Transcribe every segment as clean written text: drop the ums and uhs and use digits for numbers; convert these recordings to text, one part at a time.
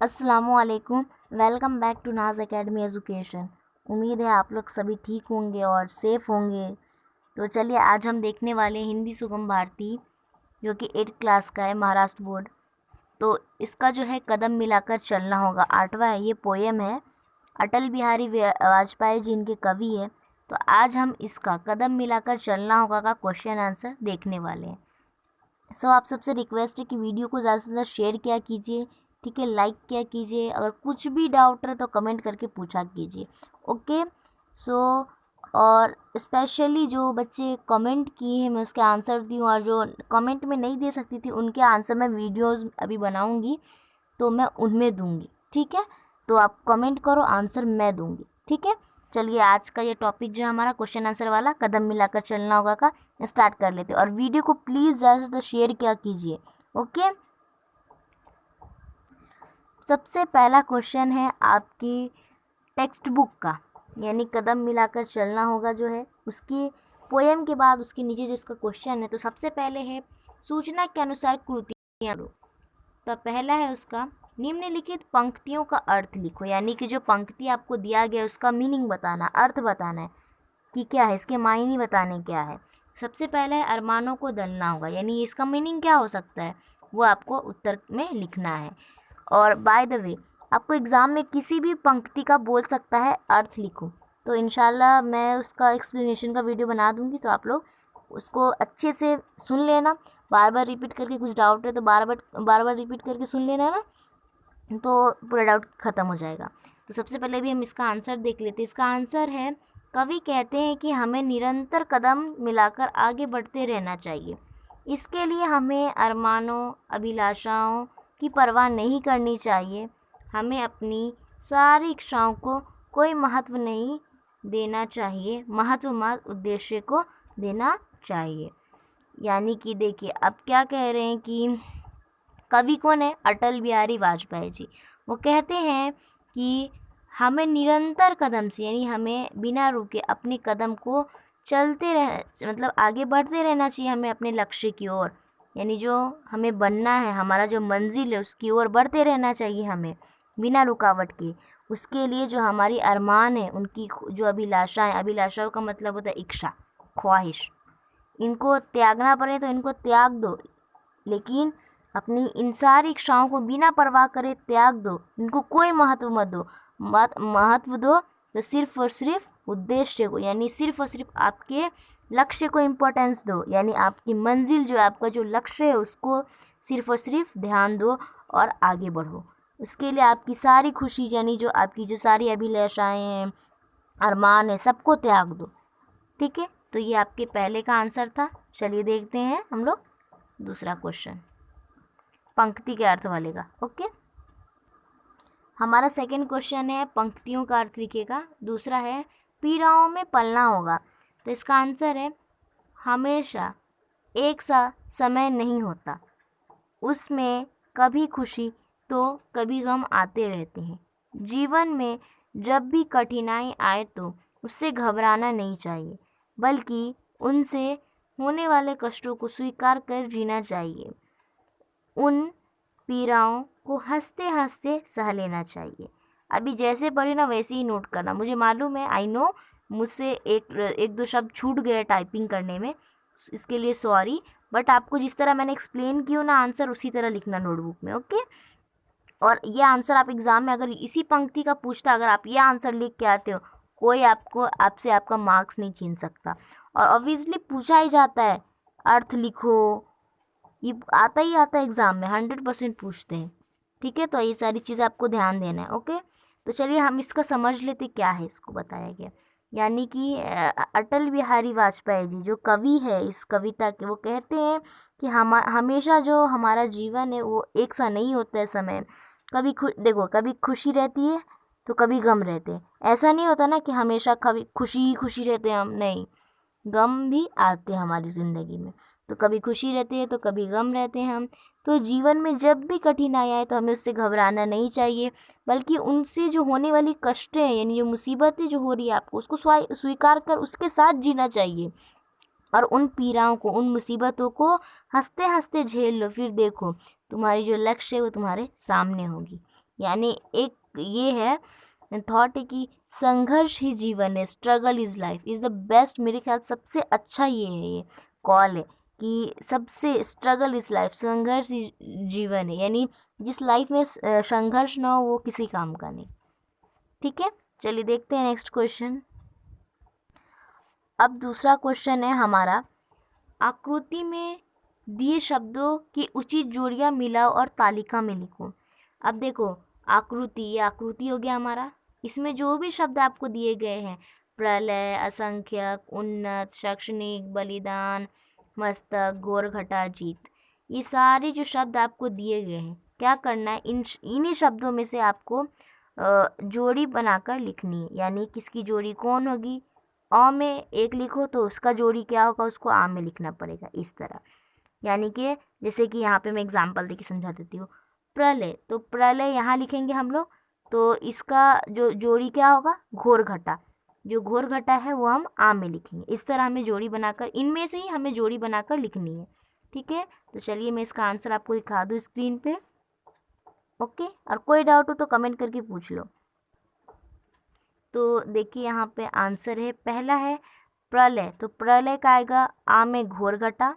अस्सलामुअलैकुम। Welcome back to नाज academy education. उम्मीद है आप लोग सभी ठीक होंगे और सेफ़ होंगे। तो चलिए आज हम देखने वाले हैं हिंदी सुगम भारती, जो कि 8th क्लास का है, महाराष्ट्र बोर्ड। तो इसका जो है कदम मिलाकर चलना होगा 8वां है। ये पोएम है, अटल बिहारी वाजपेयी जी इनके कवि है। तो आज हम इसका कदम मिलाकर चलना होगा का क्वेश्चन आंसर देखने वाले हैं। आप सबसे रिक्वेस्ट है कि वीडियो को ज़्यादा से ज़्यादा शेयर किया कीजिए, ठीक है, लाइक किया कीजिए। अगर कुछ भी डाउट है तो कमेंट करके पूछा कीजिए। ओके। सो और स्पेशली जो बच्चे कमेंट किए हैं मैं उसके आंसर दी हूँ, और जो कमेंट में नहीं दे सकती थी उनके आंसर मैं वीडियोस अभी बनाऊँगी तो मैं उनमें दूँगी, ठीक है। तो आप कमेंट करो, आंसर मैं दूँगी, ठीक है। चलिए आज का ये टॉपिक जो है हमारा क्वेश्चन आंसर वाला कदम मिलाकर चलना होगा का स्टार्ट कर लेते हैं। और वीडियो को प्लीज़ ज़्यादा से ज़्यादा शेयर किया कीजिए। ओके। सबसे पहला क्वेश्चन है आपकी टेक्स्ट बुक का, यानी कदम मिलाकर चलना होगा जो है उसकी पोएम के बाद उसके नीचे जो इसका क्वेश्चन है। तो सबसे पहले है सूचना के अनुसार कृतियाँ लो। तो पहला है उसका निम्नलिखित पंक्तियों का अर्थ लिखो, यानी कि जो पंक्ति आपको दिया गया है उसका मीनिंग बताना, अर्थ बताना है कि क्या है, इसके मायने बताने क्या है। सबसे पहला है अरमानों को दलना होगा, यानी इसका मीनिंग क्या हो सकता है वो आपको उत्तर में लिखना है। और बाय द वे आपको एग्ज़ाम में किसी भी पंक्ति का बोल सकता है अर्थ लिखो, तो इंशाल्लाह मैं उसका एक्सप्लेनेशन का वीडियो बना दूंगी, तो आप लोग उसको अच्छे से सुन लेना। बार बार रिपीट करके, कुछ डाउट है तो बार बार रिपीट करके सुन लेना ना, तो पूरा डाउट ख़त्म हो जाएगा। तो सबसे पहले भी हम इसका आंसर देख लेते हैं। इसका आंसर है कवि कहते हैं कि हमें निरंतर कदम मिलाकर आगे बढ़ते रहना चाहिए। इसके लिए हमें अरमानों अभिलाषाओं की परवाह नहीं करनी चाहिए। हमें अपनी सारी इच्छाओं को कोई महत्व नहीं देना चाहिए, महत्व मात्र उद्देश्य को देना चाहिए। यानी कि देखिए अब क्या कह रहे हैं कि कवि कौन है, अटल बिहारी वाजपेयी जी। वो कहते हैं कि हमें निरंतर कदम से, यानी हमें बिना रुके अपने कदम को चलते रह मतलब आगे बढ़ते रहना चाहिए, हमें अपने लक्ष्य की ओर, यानी जो हमें बनना है, हमारा जो मंजिल है उसकी ओर बढ़ते रहना चाहिए हमें बिना रुकावट के। उसके लिए जो हमारी अरमान है, उनकी जो अभिलाषाएं, अभिलाषाओं का मतलब होता है इच्छा, ख्वाहिश, इनको त्यागना पड़े तो इनको त्याग दो, लेकिन अपनी इन सारी इच्छाओं को बिना परवाह करे त्याग दो, इनको कोई महत्व मत दो। महत्व दो तो सिर्फ और सिर्फ उद्देश्य को, यानी सिर्फ और सिर्फ आपके लक्ष्य को इम्पोर्टेंस दो, यानी आपकी मंजिल जो आपका जो लक्ष्य है उसको सिर्फ और सिर्फ ध्यान दो और आगे बढ़ो। उसके लिए आपकी सारी खुशी, यानी जो आपकी जो सारी अभिलाषाएं हैं, अरमान है, सबको त्याग दो, ठीक है। तो ये आपके पहले का आंसर था। चलिए देखते हैं हम लोग दूसरा क्वेश्चन, पंक्ति के अर्थ वाले का। ओके, हमारा सेकंड क्वेश्चन है पंक्तियों का अर्थ लिखेगा। दूसरा है पीड़ाओं में पलना होगा। तो इसका आंसर है हमेशा एक सा समय नहीं होता, उसमें कभी खुशी तो कभी गम आते रहते हैं। जीवन में जब भी कठिनाई आए तो उससे घबराना नहीं चाहिए, बल्कि उनसे होने वाले कष्टों को स्वीकार कर जीना चाहिए। उन पीड़ाओं को हंसते हंसते सह लेना चाहिए। अभी जैसे पढ़ी ना वैसे ही नोट करना। मुझे मालूम है, आई नो, मुझसे एक दो शब्द छूट गए टाइपिंग करने में, इसके लिए सॉरी। बट आपको जिस तरह मैंने एक्सप्लेन किया ना आंसर, उसी तरह लिखना नोटबुक में। ओके। और ये आंसर आप एग्ज़ाम में अगर इसी पंक्ति का पूछता, अगर आप ये आंसर लिख के आते हो, कोई आपको आपसे आपका मार्क्स नहीं छीन सकता। और ऑब्वियसली पूछा ही जाता है, अर्थ लिखो, ये आता ही आता है एग्ज़ाम में, 100% पूछते हैं, ठीक है। तो ये सारी चीज़ें आपको ध्यान देना है। ओके। तो चलिए हम इसका समझ लेते क्या है, इसको बताया गया। यानी कि अटल बिहारी वाजपेयी जी जो कवि है इस कविता के, वो कहते हैं कि हम हमेशा जो हमारा जीवन है वो एक सा नहीं होता है समय। कभी देखो, कभी खुशी रहती है तो कभी गम रहते हैं। ऐसा नहीं होता ना कि हमेशा कभी खुशी ही खुशी रहते हैं हम, नहीं, गम भी आते हैं हमारी ज़िंदगी में। तो कभी खुशी रहती है तो कभी गम रहते हैं हम। तो जीवन में जब भी कठिनाई आए तो हमें उससे घबराना नहीं चाहिए, बल्कि उनसे जो होने वाली कष्टें, यानी जो मुसीबतें जो हो रही है आपको, उसको स्वीकार कर उसके साथ जीना चाहिए। और उन पीड़ाओं को, उन मुसीबतों को हंसते हंसते झेल लो, फिर देखो तुम्हारी जो लक्ष्य है वो तुम्हारे सामने होगी। यानी एक ये है थॉट है कि संघर्ष ही जीवन है, struggle is life is the best. मेरे ख्याल सबसे अच्छा ये कॉल है कि सबसे स्ट्रगल इज लाइफ, संघर्ष ही जीवन है, यानी जिस लाइफ में संघर्ष ना हो वो किसी काम का नहीं। ठीक है, चलिए देखते हैं नेक्स्ट क्वेश्चन। अब दूसरा क्वेश्चन है हमारा, आकृति में दिए शब्दों की उचित जोड़ियां मिलाओ और तालिका में लिखो। अब देखो आकृति, ये आकृति हो गया हमारा, इसमें जो भी शब्द आपको दिए गए हैं, प्रलय, असंख्यक, उन्नत, शैक्षणिक, बलिदान, मस्तक, घोरघटा, जीत, ये सारे जो शब्द आपको दिए गए हैं, क्या करना है, इन्हीं शब्दों में से आपको जोड़ी बनाकर लिखनी है। यानी किसकी जोड़ी कौन होगी, अ में एक लिखो तो उसका जोड़ी क्या होगा, उसको आ में लिखना पड़ेगा, इस तरह। यानी कि जैसे कि यहाँ पे मैं एग्जांपल देके समझा देती हूँ। प्रलय, तो प्रलय यहाँ लिखेंगे हम लोग, तो इसका जो जोड़ी क्या होगा, घोरघटा, जो घोरघटा है वो हम आ में लिखेंगे। इस तरह हमें जोड़ी बनाकर, इनमें से ही हमें जोड़ी बनाकर लिखनी है। ठीक है, तो चलिए मैं इसका आंसर आपको दिखा दूँ स्क्रीन पे। ओके, और कोई डाउट हो तो कमेंट करके पूछ लो। तो देखिए यहाँ पे आंसर है, पहला है प्रलय, तो प्रलय का आएगा आ में घोरघटा।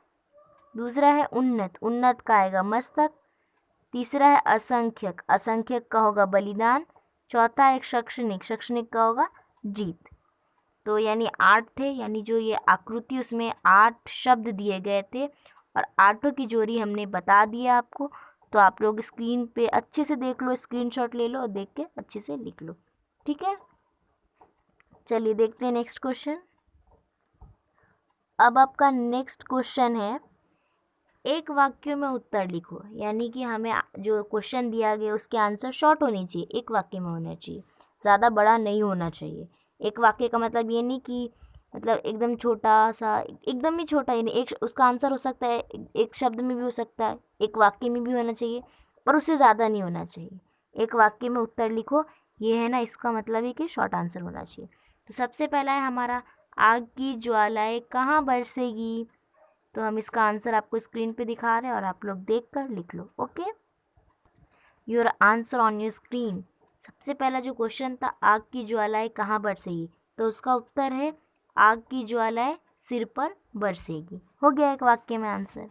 दूसरा है उन्नत, उन्नत का आएगा मस्तक। तीसरा है असंख्यक, असंख्यक का होगा बलिदान। चौथा है शैक्षणिक, शैक्षणिक का होगा जीत। तो यानी 8 थे, यानी जो ये आकृति उसमें 8 शब्द दिए गए थे और 8 की जोड़ी हमने बता दिया आपको। तो आप लोग स्क्रीन पे अच्छे से देख लो, स्क्रीनशॉट ले लो और देख के अच्छे से लिख लो। ठीक है, चलिए देखते हैं नेक्स्ट क्वेश्चन। अब आपका नेक्स्ट क्वेश्चन है, एक वाक्य में उत्तर लिखो। यानी कि हमें जो क्वेश्चन दिया गया उसके आंसर शॉर्ट होने चाहिए, एक वाक्य में होना चाहिए, ज़्यादा बड़ा नहीं होना चाहिए। एक वाक्य का मतलब ये नहीं कि मतलब एकदम छोटा सा, एकदम ही छोटा, यानी एक उसका आंसर हो सकता है एक शब्द में भी हो सकता है, एक वाक्य में भी होना चाहिए, पर उससे ज़्यादा नहीं होना चाहिए। एक वाक्य में उत्तर लिखो, ये है ना, इसका मतलब है कि शॉर्ट आंसर होना चाहिए। तो सबसे पहला है हमारा, आग की ज्वालाएं कहाँ बरसेगी। तो हम इसका आंसर आपको स्क्रीन पे दिखा रहे हैं और आप लोग देख कर लिख लो। Okay, your answer on your screen. सबसे पहला जो क्वेश्चन था, आग की ज्वालाएं कहाँ बरसेगी, तो उसका उत्तर है आग की ज्वालाएं सिर पर बरसेगी। हो गया एक वाक्य में आंसर।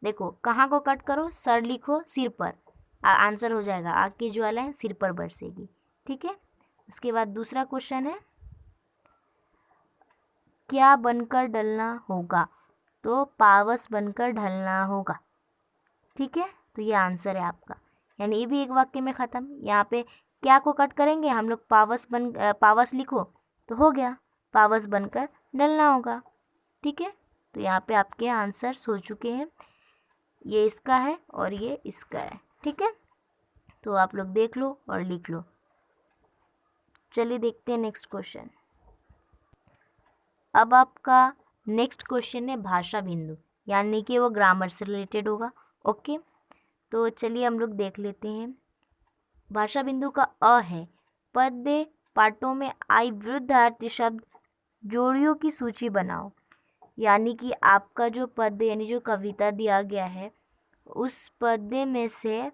देखो कहाँ को कट करो, सर लिखो, सिर पर, आंसर हो जाएगा आग की ज्वालाएं सिर पर बरसेगी। ठीक है, उसके बाद दूसरा क्वेश्चन है, क्या बनकर डलना होगा, तो पावस बनकर ढलना होगा। ठीक है, तो ये आंसर है आपका, यानी ये भी एक वाक्य में ख़त्म। यहाँ पे क्या को कट करेंगे हम लोग, पावस लिखो तो हो गया, पावस बनकर डलना होगा। ठीक है, तो यहाँ पे आपके आंसर्स हो चुके हैं, ये इसका है और ये इसका है। ठीक है, तो आप लोग देख लो और लिख लो। चलिए देखते हैं नेक्स्ट क्वेश्चन। अब आपका नेक्स्ट क्वेश्चन है भाषा बिंदु, यानी कि वो ग्रामर से रिलेटेड होगा। ओके, तो चलिए हम लोग देख लेते हैं। भाषा बिंदु का अ है, पद्य पाठों में आई विरुद्धार्थी शब्द जोड़ियों की सूची बनाओ। यानी कि आपका जो पद्य यानी जो कविता दिया गया है, उस पद्य में से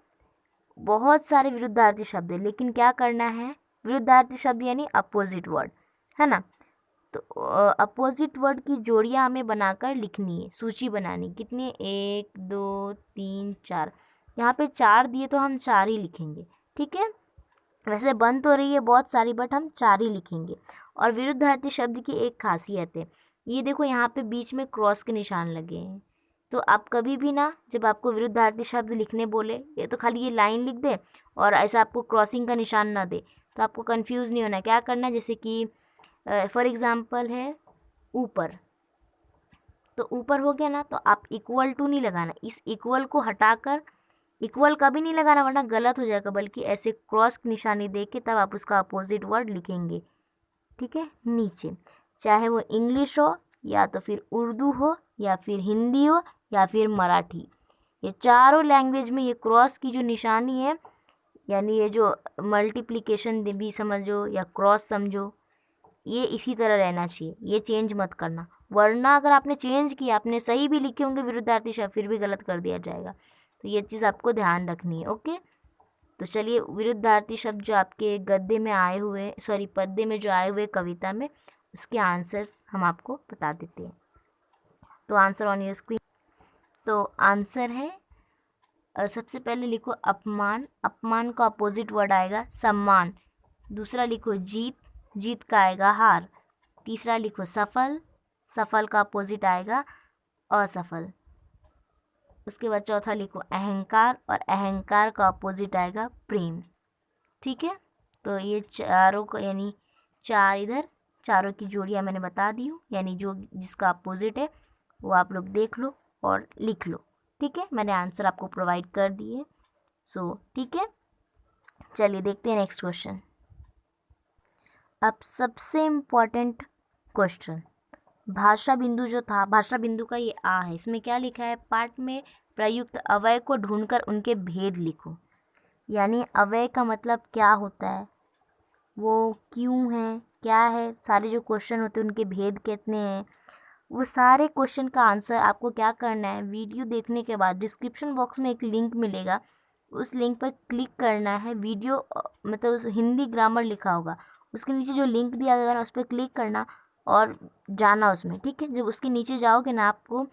बहुत सारे विरुद्धार्थी शब्द है, लेकिन क्या करना है, विरुद्धार्थी शब्द यानी अपोजिट वर्ड, है ना। तो अपोजिट वर्ड की जोड़ियां हमें बनाकर लिखनी है, सूची बनानी। कितनी, 1 2 3 4, यहाँ पे 4 दिए तो हम 4 ही लिखेंगे। ठीक है, वैसे बन तो रही है बहुत सारी, बट हम 4 ही लिखेंगे। और विरुद्धार्थी शब्द की एक खासियत है, ये देखो यहाँ पे बीच में क्रॉस के निशान लगे हैं। तो आप कभी भी ना, जब आपको विरुद्धार्थी शब्द लिखने बोले, ये तो खाली ये लाइन लिख दे और ऐसा आपको क्रॉसिंग का निशान ना दे, तो आपको कंफ्यूज नहीं होना। क्या करना है, जैसे कि फॉर एग्ज़ाम्पल है ऊपर, तो ऊपर हो गया ना, तो आप इक्वल टू नहीं लगाना, इस इक्वल को हटाकर, इक्वल कभी नहीं लगाना वरना गलत हो जाएगा, बल्कि ऐसे क्रॉस निशानी दे के तब आप उसका अपोजिट वर्ड लिखेंगे। ठीक है, नीचे, चाहे वो इंग्लिश हो या तो फिर उर्दू हो या फिर हिंदी हो या फिर मराठी, ये चारों लैंग्वेज में ये क्रॉस की जो निशानी है, यानी ये जो मल्टीप्लिकेशन भी समझो या क्रॉस समझो, ये इसी तरह रहना चाहिए, ये चेंज मत करना। वरना अगर आपने चेंज किया, आपने सही भी लिखे होंगे विरुद्धार्थी शब्द, फिर भी गलत कर दिया जाएगा। तो ये चीज़ आपको ध्यान रखनी है। ओके, तो चलिए विरुद्धार्थी शब्द जो आपके गद्य में आए हुए, सॉरी पद्य में जो आए हुए कविता में, उसके आंसर्स हम आपको बता देते हैं। तो आंसर ऑन योर स्क्रीन। तो आंसर है, सबसे पहले लिखो अपमान, अपमान का अपोजिट वर्ड आएगा सम्मान। दूसरा लिखो जीत, जीत का आएगा हार। तीसरा लिखो सफल, सफल का अपोजिट आएगा असफल। उसके बाद चौथा लिखो अहंकार, और अहंकार का अपोजिट आएगा प्रेम। ठीक है, तो ये चारों को, यानी चार इधर, चारों की जोड़ियाँ मैंने बता दी हूँ, यानी जो जिसका अपोजिट है वो आप लोग देख लो और लिख लो। ठीक है, मैंने आंसर आपको प्रोवाइड कर दिए। सो ठीक है, चलिए देखते हैं नेक्स्ट क्वेश्चन। अब सबसे इम्पोर्टेंट क्वेश्चन, भाषा बिंदु जो था, भाषा बिंदु का ये आ है, इसमें क्या लिखा है, पाठ में प्रयुक्त अव्यय को ढूंढकर उनके भेद लिखो। यानी अव्यय का मतलब क्या होता है, वो क्यों है, क्या है, सारे जो क्वेश्चन होते हैं उनके भेद कितने हैं, वो सारे क्वेश्चन का आंसर आपको क्या करना है, वीडियो देखने के बाद डिस्क्रिप्शन बॉक्स में एक लिंक मिलेगा, उस लिंक पर क्लिक करना है। वीडियो मतलब उस हिंदी ग्रामर लिखा होगा, उसके नीचे जो लिंक दिया गया है उस पर क्लिक करना और जाना उसमें। ठीक है, जब उसके नीचे जाओगे ना आपको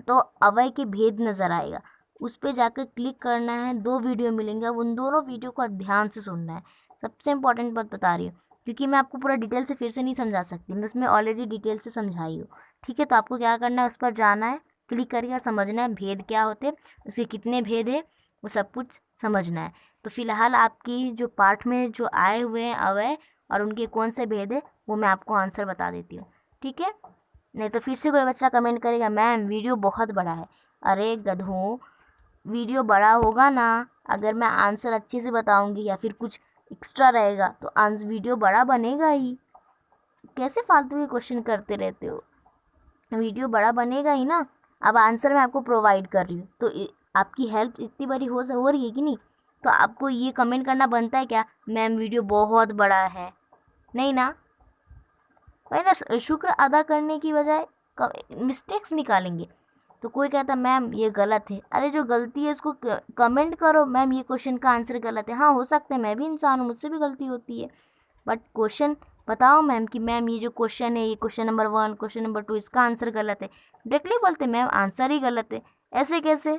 तो अवय के भेद नज़र आएगा, उस पर जाकर क्लिक करना है। 2 वीडियो मिलेंगे, अब उन दोनों वीडियो को ध्यान से सुनना है। सबसे इम्पोर्टेंट बात बता रही हूँ, क्योंकि मैं आपको पूरा डिटेल से फिर से नहीं समझा सकती, मैं उसमें ऑलरेडी डिटेल से समझाई हूँ। ठीक है, तो आपको क्या करना है, उस पर जाना है, क्लिक करके और समझना है भेद क्या होते हैं, उसके कितने भेद है, वो सब कुछ समझना है। तो फिलहाल आपकी जो पाठ में जो आए हुए हैं अवय और उनके कौन से भेद है, वो मैं आपको आंसर बता देती हूँ। ठीक है, नहीं तो फिर से कोई बच्चा कमेंट करेगा मैम वीडियो बहुत बड़ा है। अरे गधों, वीडियो बड़ा होगा ना अगर मैं आंसर अच्छे से बताऊंगी या फिर कुछ एक्स्ट्रा रहेगा तो आंसर वीडियो बड़ा बनेगा ही। कैसे फालतू के क्वेश्चन करते रहते हो, वीडियो बड़ा बनेगा ही ना। अब आंसर मैं आपको प्रोवाइड कर रही हूँ तो आपकी हेल्प इतनी बड़ी हो रही है कि नहीं, तो आपको ये कमेंट करना बनता है क्या मैम वीडियो बहुत बड़ा है, नहीं ना। वही ना, शुक्र अदा करने की बजाय मिस्टेक्स निकालेंगे। तो कोई कहता मैम ये गलत है, अरे जो गलती है इसको कमेंट करो, मैम ये क्वेश्चन का आंसर गलत है। हाँ हो सकता है, मैं भी इंसान हूँ, मुझसे भी गलती होती है, बट क्वेश्चन बताओ मैम कि मैम ये जो क्वेश्चन है, ये क्वेश्चन नंबर 1, क्वेश्चन नंबर 2, इसका आंसर गलत है। डायरेक्टली बोलते मैम आंसर ही गलत है। ऐसे कैसे,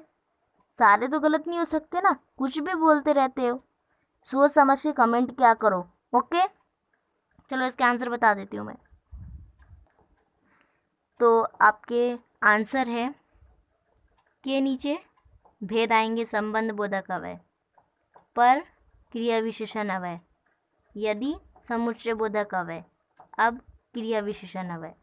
सारे तो गलत नहीं हो सकते ना, कुछ भी बोलते रहते हो। सोच समझ के कमेंट क्या करो। ओके, चलो इसके आंसर बता देती हूँ मैं। तो आपके आंसर है के नीचे भेद आएंगे संबंध बोधक अवय, पर क्रिया विशेषण अवय, यदि समुच्चय बोधक अवय, अब क्रिया विशेषण अवय।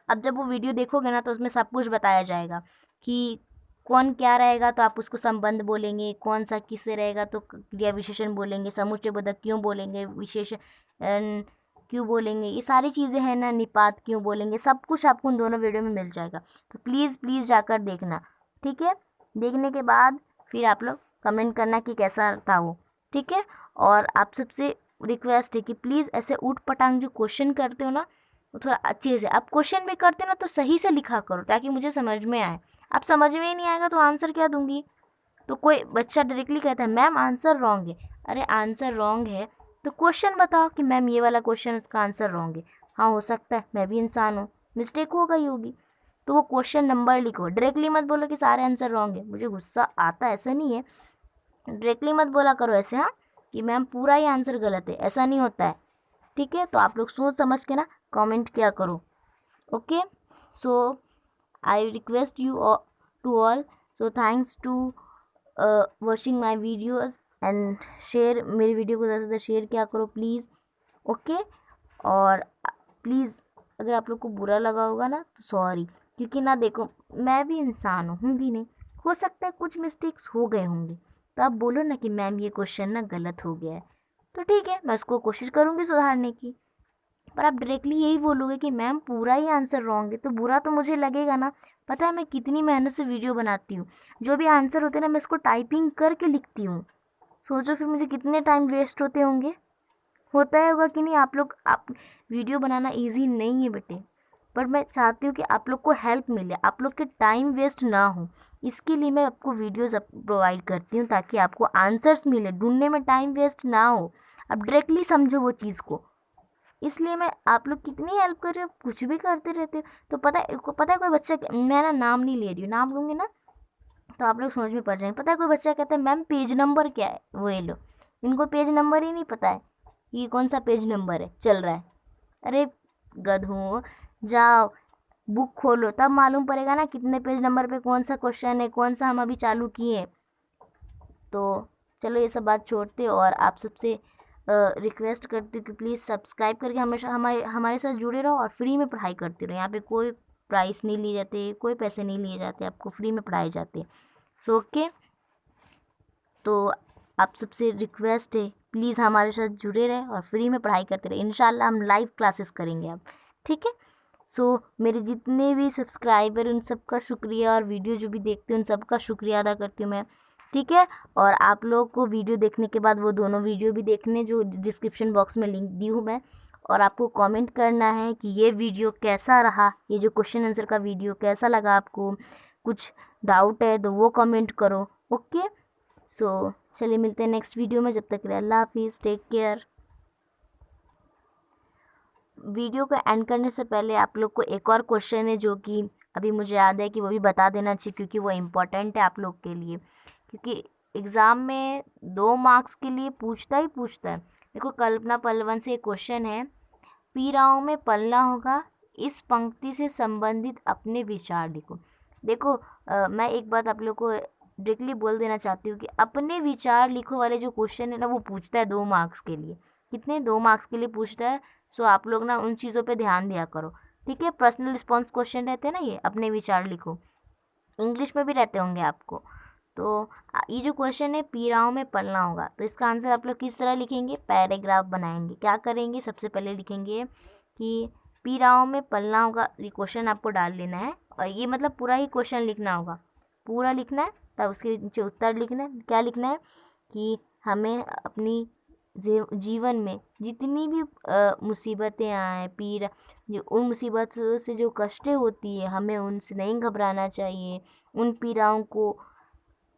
अब जब वो वीडियो देखोगे ना तो उसमें सब कुछ बताया जाएगा कि कौन क्या रहेगा तो आप उसको संबंध बोलेंगे, कौन सा किससे रहेगा तो क्रिया विशेषण बोलेंगे, समुच्चय बोधक क्यों बोलेंगे, विशेषण क्यों बोलेंगे, ये सारी चीज़ें हैं ना, निपात क्यों बोलेंगे, सब कुछ आपको उन दोनों वीडियो में मिल जाएगा। तो प्लीज़ प्लीज़ जाकर देखना। ठीक है, देखने के बाद फिर आप लोग कमेंट करना कि कैसा था वो। ठीक है, और आप सबसे रिक्वेस्ट है कि प्लीज़ ऐसे ऊट पटांग जो क्वेश्चन करते हो ना वो थोड़ा अच्छे से, आप क्वेश्चन भी करते हो ना तो सही से लिखा करो ताकि मुझे समझ में आए। आप समझ में ही नहीं आएगा तो आंसर क्या दूंगी। तो कोई बच्चा डायरेक्टली कहता है मैम आंसर रॉन्ग है, अरे आंसर रॉन्ग है तो क्वेश्चन बताओ कि मैम ये वाला क्वेश्चन उसका आंसर रॉन्ग है। हाँ हो सकता है, मैं भी इंसान हूँ, मिस्टेक हो गई होगी, तो वो क्वेश्चन नंबर लिखो। डायरेक्टली मत बोलो कि सारे आंसर रॉन्ग है, मुझे गुस्सा आता है, ऐसा नहीं है। डायरेक्टली मत बोला करो ऐसे, हाँ कि मैम पूरा ही आंसर गलत है, ऐसा नहीं होता है। ठीक है, तो आप लोग सोच समझ के ना कमेंट किया करो। Okay, so I request you to all, so thanks to watching my videos and share, मेरी वीडियो को ज़्यादा से ज़्यादा शेयर किया करो प्लीज़। ओके, और प्लीज़ अगर आप लोग को बुरा लगा होगा ना तो सॉरी, क्योंकि ना देखो मैं भी इंसान हूँ भी नहीं, हो सकता है कुछ मिस्टेक्स हो गए होंगे, तो आप बोलो ना कि मैम ये क्वेश्चन ना गलत हो गया है, तो ठीक है मैं उसको कोशिश करूँगी सुधारने की। पर आप डायरेक्टली यही बोलोगे कि मैम पूरा ही आंसर रॉन्ग है तो बुरा तो मुझे लगेगा ना। पता है मैं कितनी मेहनत से वीडियो बनाती हूँ, जो भी आंसर होते हैं ना मैं इसको टाइपिंग करके लिखती हूँ। सोचो फिर मुझे कितने टाइम वेस्ट होते होंगे, होता है होगा कि नहीं। आप वीडियो बनाना इजी नहीं है बेटे, पर मैं चाहती हूँ कि आप लोग को हेल्प मिले, आप लोग के टाइम वेस्ट ना हो, इसके लिए मैं आपको वीडियोज़ प्रोवाइड करती हूँ ताकि आपको आंसर्स मिले, ढूंढने में टाइम वेस्ट ना हो, आप डायरेक्टली समझो वो चीज़ को। इसलिए मैं आप लोग कितनी हेल्प कर रही हो, कुछ भी करते रहते हो। तो पता है कोई बच्चा, मैं ना नाम नहीं ले रही हूँ, नाम लूँगी ना तो आप लोग समझ में पड़ जाएंगे। पता है कोई बच्चा कहता है मैम पेज नंबर क्या है, वो ये लो, इनको पेज नंबर ही नहीं पता है, ये कौन सा पेज नंबर है चल रहा है। अरे गधों, जाओ बुक खोलो तब मालूम पड़ेगा ना कितने पेज नंबर पे कौन सा क्वेश्चन है, कौन सा हम अभी चालू किए। तो चलो ये सब बात छोड़ते हो और आप सबसे रिक्वेस्ट करती हूँ कि प्लीज़ सब्सक्राइब करके हमेशा हमारे हमारे साथ जुड़े रहो और फ्री में पढ़ाई करते रहो। यहाँ पे कोई प्राइस नहीं लिए जाते, कोई पैसे नहीं लिए जाते, आपको फ्री में पढ़ाए जाते। सो ओके, तो आप सबसे रिक्वेस्ट है प्लीज़ हमारे साथ जुड़े रहे और फ्री में पढ़ाई करते रहे। इंशाल्लाह हम लाइव क्लासेस करेंगे अब, ठीक है। सो मेरे जितने भी सब्सक्राइबर उन सबका शुक्रिया और वीडियो जो भी देखते हैं उन सबका शुक्रिया अदा करती हूँ मैं, ठीक है। और आप लोग को वीडियो देखने के बाद वो दोनों वीडियो भी देखने जो डिस्क्रिप्शन बॉक्स में लिंक दी हूँ मैं, और आपको कमेंट करना है कि ये वीडियो कैसा रहा, ये जो क्वेश्चन आंसर का वीडियो कैसा लगा आपको, कुछ डाउट है तो वो कमेंट करो, ओके। सो चलिए मिलते हैं नेक्स्ट वीडियो में, जब तक के लिए अल्लाह हाफिज़, टेक केयर। वीडियो को एंड करने से पहले आप लोग को एक और क्वेश्चन है जो कि अभी मुझे याद है कि वो भी बता देना चाहिए क्योंकि वो इम्पोर्टेंट है आप लोग के लिए, क्योंकि एग्ज़ाम में 2 मार्क्स के लिए पूछता ही पूछता है। देखो कल्पना पलवन से एक क्वेश्चन है, पीराओं में पलना होगा, इस पंक्ति से संबंधित अपने विचार लिखो। देखो मैं एक बात आप लोग को डायरेक्टली बोल देना चाहती हूँ कि अपने विचार लिखो वाले जो क्वेश्चन है ना वो पूछता है 2 मार्क्स के लिए। कितने? 2 मार्क्स के लिए पूछता है। सो आप लोग ना उन चीज़ों पे ध्यान दिया करो, ठीक है। पर्सनल रिस्पॉन्स क्वेश्चन रहते हैं ना, ये अपने विचार लिखो, इंग्लिश में भी रहते होंगे आपको। तो ये जो क्वेश्चन है पीराओं में पलना होगा, तो इसका आंसर आप लोग किस तरह लिखेंगे? पैराग्राफ बनाएंगे। क्या करेंगे? सबसे पहले लिखेंगे कि पीराओं में पलना होगा, ये क्वेश्चन आपको डाल लेना है और ये मतलब पूरा ही क्वेश्चन लिखना होगा, पूरा लिखना है, तब उसके नीचे उत्तर लिखना है। क्या लिखना है? कि हमें अपनी जीवन में जितनी भी मुसीबतें आए, पीड़ा, जो उन मुसीबतों से जो कष्टें होती है हमें उनसे नहीं घबराना चाहिए, उन पीड़ाओं को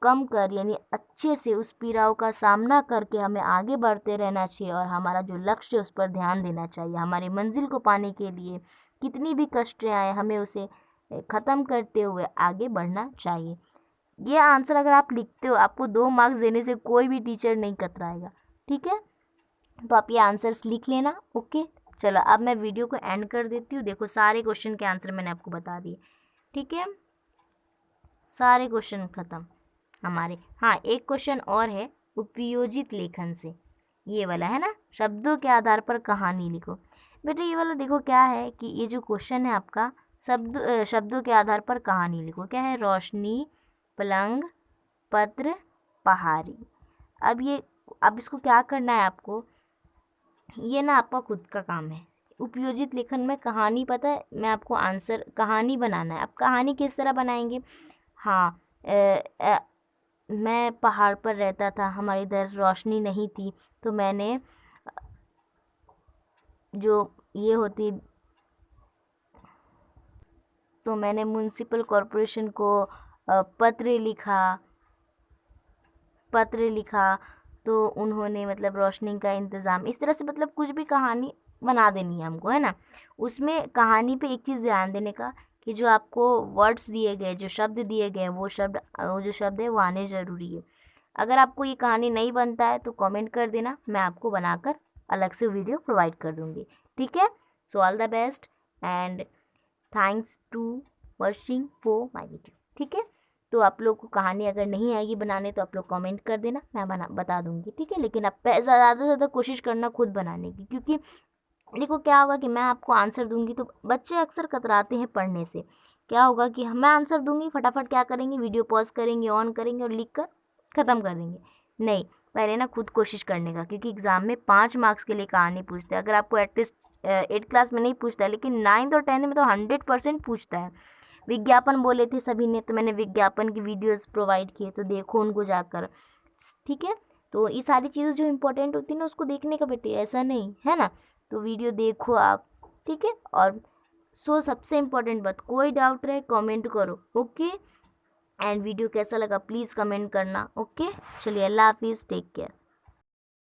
कम कर यानी अच्छे से उस पीड़ाओं का सामना करके हमें आगे बढ़ते रहना चाहिए और हमारा जो लक्ष्य है उस पर ध्यान देना चाहिए। हमारी मंजिल को पाने के लिए कितनी भी कष्टें आए हमें उसे ख़त्म करते हुए आगे बढ़ना चाहिए। ये आंसर अगर आप लिखते हो आपको 2 मार्क्स देने से कोई भी टीचर नहीं कतराएगा, ठीक है। तो आप ये आंसर्स लिख लेना, ओके। चलो अब मैं वीडियो को एंड कर देती हूँ। देखो सारे क्वेश्चन के आंसर मैंने आपको बता दिए, ठीक है, सारे क्वेश्चन ख़त्म हमारे। हाँ एक क्वेश्चन और है उपयोजित लेखन से, ये वाला है ना, शब्दों के आधार पर कहानी लिखो। बेटे ये वाला देखो क्या है कि ये जो क्वेश्चन है आपका शब्दों के आधार पर कहानी लिखो, क्या है? रोशनी, पलंग, पत्र, पहाड़ी। अब इसको क्या करना है आपको, ये ना आपका खुद का काम है। उपयोजित लेखन में कहानी, पता है मैं आपको आंसर कहानी बनाना है। आप कहानी किस तरह बनाएंगे? हाँ मैं पहाड़ पर रहता था, हमारे इधर रोशनी नहीं थी, तो मैंने जो ये होती तो मैंने म्युनिसिपल कॉरपोरेशन को पत्र लिखा तो उन्होंने मतलब रोशनी का इंतज़ाम, इस तरह से मतलब कुछ भी कहानी बना देनी है हमको, है ना। उसमें कहानी पे एक चीज़ ध्यान देने का कि जो आपको वर्ड्स दिए गए, जो शब्द दिए गए वो जो शब्द है वो आने ज़रूरी है। अगर आपको ये कहानी नहीं बनता है तो कमेंट कर देना, मैं आपको बनाकर अलग से वीडियो प्रोवाइड कर दूँगी, ठीक है। So all the best and thanks to watching for my video, ठीक है। तो आप लोग को कहानी अगर नहीं आएगी बनाने तो आप लोग कमेंट कर देना, मैं बता दूंगी, ठीक है। लेकिन आप ज़्यादा से ज़्यादा कोशिश करना खुद बनाने की, क्योंकि देखो क्या होगा कि मैं आपको आंसर दूंगी तो बच्चे अक्सर कतराते हैं पढ़ने से। क्या होगा कि मैं आंसर दूंगी फटाफट क्या करेंगे, वीडियो पॉज करेंगे, ऑन करेंगे और लिख कर ख़त्म कर देंगे। नहीं, पहले ना खुद कोशिश करने का, क्योंकि एग्ज़ाम में 5 मार्क्स के लिए कहानी पूछते हैं। अगर आपको एटलीस्ट 8 क्लास में नहीं पूछता है लेकिन 9th और 10th में तो 100% पूछता है। विज्ञापन बोले थे सभी ने तो मैंने विज्ञापन की वीडियोस प्रोवाइड किए, तो देखो उनको जाकर, ठीक है। तो ये सारी चीज़ें जो इम्पोर्टेंट होती है ना उसको देखने का बेटे, ऐसा नहीं है ना। तो वीडियो देखो आप, ठीक है। और सो सबसे इम्पोर्टेंट बात, कोई डाउट रहे कमेंट करो, ओके। एंड वीडियो कैसा लगा प्लीज़ कमेंट करना, ओके। चलिए, अल्लाह हाफिज़, टेक केयर।